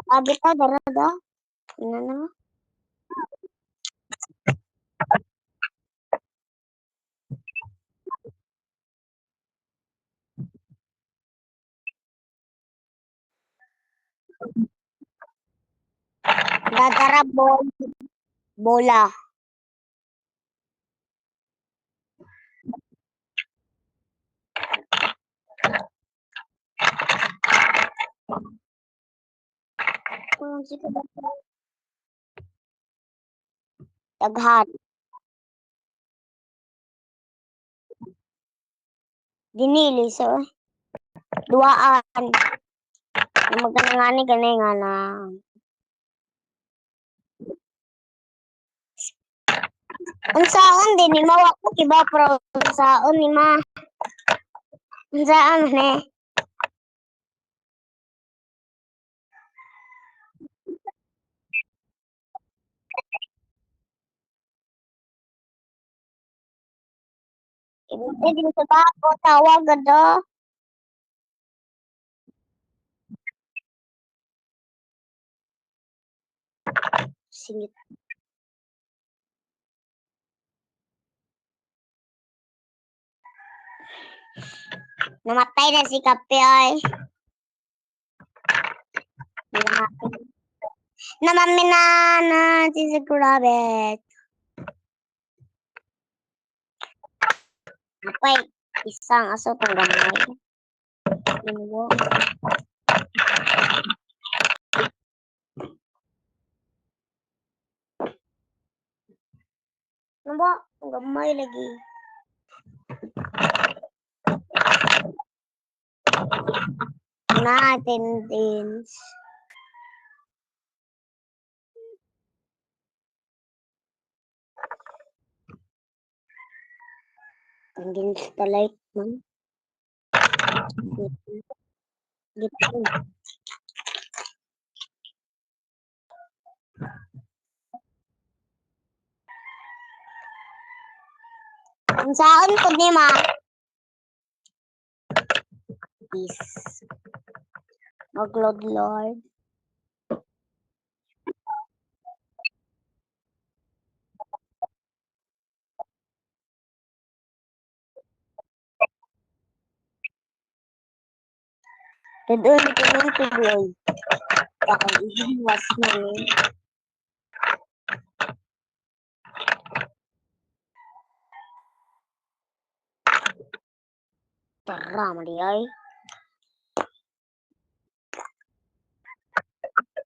Abit ka, darada. Ina na. Dadara bola. Daghan. Dinili so. Duaan. Magkanangani gani nga na. Unsaon din ni mawak ko kiba pro unsaon ni ma. Unsaan ne? Ibig din sa bako tawag gado. Singit. Namatay na si Kape ay. Namamina na si Sigurabet. Apay, isang aso tong gamay. Inuwo. Ano ba? Ang gamay lagi. Na attendance. Attendance talay man. Gitu. Ang saan ko ni ma? Peace. Mag-load Lord. Doon ito ng tuloy. Baka ihiwas na rin. Tara, mali ay.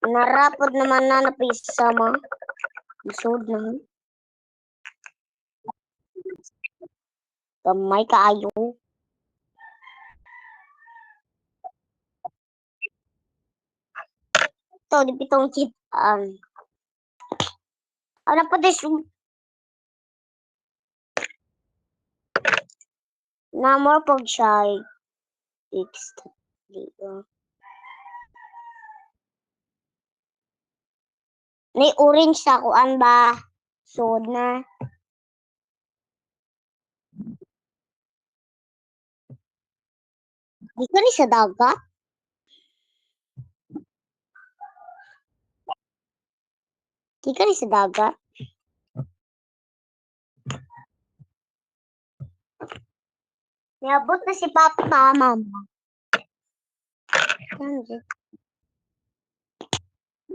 Narapod naman na napisa ma. Isod na. Gamay kaayo. Ito, di pitong chitaan. Ano pa dis? Na more pag siya. Ni orange sa kuan ba? Sod na. Di ka ni sa dagat? Di ka ni sa dagat? Niabot na si Papa, Mama.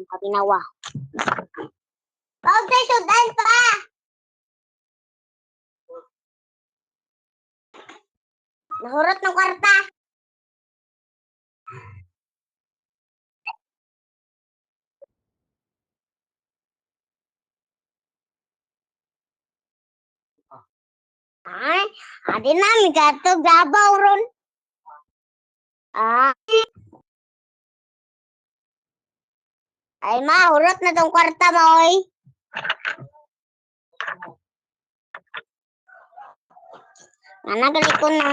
Kabinawa. Huwag tayo sudan pa! Nahurot ng kwarta. Ay, adi na, may gato, gabaw ron. Ay, ma, hurot na tong kwarta mo, oy. Nanagali ko na.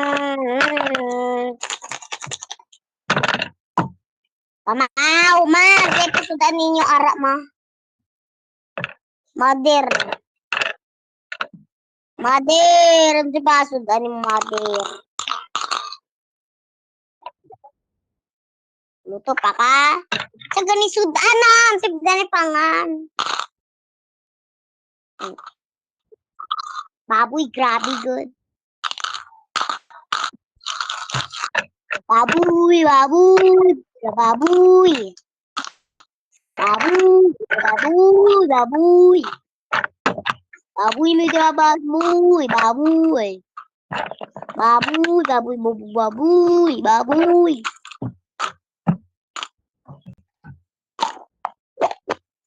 Pamakaw, ma. Dito sudan ninyo ara, ma. Mother. Mother. Di ba sudan yung mother? Luto pa ka? Sa gani sudanan, sa gani pangan. Baboy, grabe good. Baboy, baboy, baboy. Baboy, baboy, baboy. Baboy may baboy, baboy. Baboy, baboy, baboy, baboy.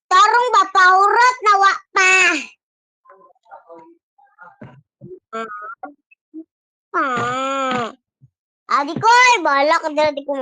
Tarong ba paurot na wa pa? Adi ko, bahala ka dala di ko